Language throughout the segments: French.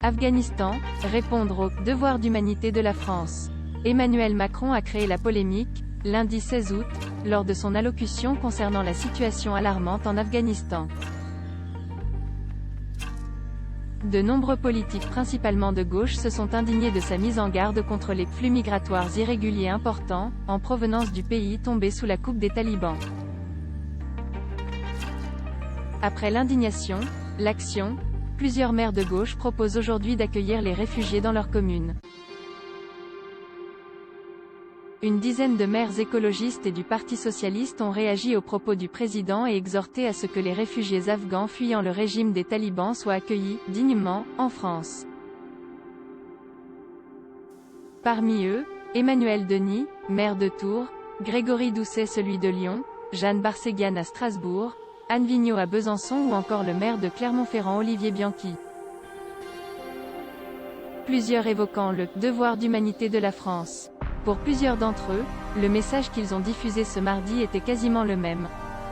Afghanistan, répondre au « devoir d'humanité de la France ». Emmanuel Macron a créé la polémique, lundi 16 août, lors de son allocution concernant la situation alarmante en Afghanistan. De nombreux politiques principalement de gauche se sont indignés de sa mise en garde contre les flux migratoires irréguliers importants, en provenance du pays tombé sous la coupe des talibans. Après l'indignation, l'action, plusieurs maires de gauche proposent aujourd'hui d'accueillir les réfugiés dans leur commune. Une dizaine de maires écologistes et du Parti socialiste ont réagi aux propos du président et exhorté à ce que les réfugiés afghans fuyant le régime des talibans soient accueillis, dignement, en France. Parmi eux, Emmanuel Denis, maire de Tours, Grégory Doucet celui de Lyon, Jeanne Barséguian à Strasbourg, Anne Vigneault à Besançon ou encore le maire de Clermont-Ferrand Olivier Bianchi. Plusieurs évoquant le « devoir d'humanité de la France ». Pour plusieurs d'entre eux, le message qu'ils ont diffusé ce mardi était quasiment le même.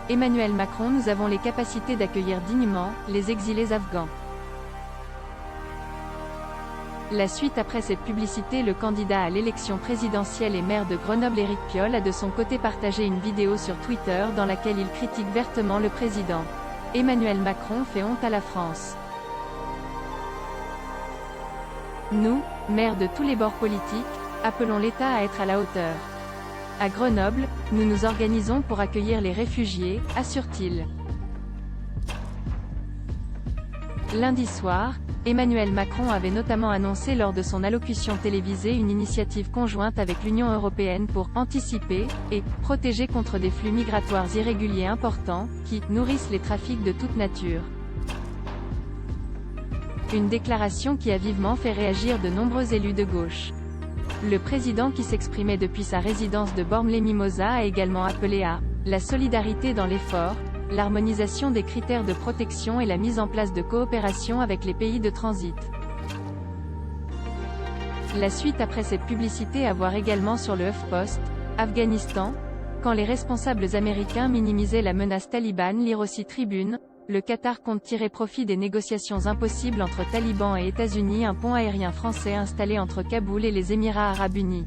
Emmanuel Macron, nous avons les capacités d'accueillir dignement les exilés afghans. La suite après cette publicité, le candidat à l'élection présidentielle et maire de Grenoble Éric Piolle a de son côté partagé une vidéo sur Twitter dans laquelle il critique vertement le président. Emmanuel Macron fait honte à la France. Nous, maires de tous les bords politiques, appelons l'État à être à la hauteur. À Grenoble, nous nous organisons pour accueillir les réfugiés, assure-t-il. Lundi soir, Emmanuel Macron avait notamment annoncé lors de son allocution télévisée une initiative conjointe avec l'Union européenne pour « anticiper » et « protéger contre des flux migratoires irréguliers importants, qui nourrissent les trafics de toute nature ». Une déclaration qui a vivement fait réagir de nombreux élus de gauche. Le président qui s'exprimait depuis sa résidence de Bormes-les-Mimosas a également appelé à « la solidarité dans l'effort », l'harmonisation des critères de protection et la mise en place de coopération avec les pays de transit. La suite après cette publicité à voir également sur le HuffPost. Afghanistan, quand les responsables américains minimisaient la menace talibane, lire aussi Tribune. Le Qatar compte tirer profit des négociations impossibles entre talibans et États-Unis. Un pont aérien français installé entre Kaboul et les Émirats arabes unis.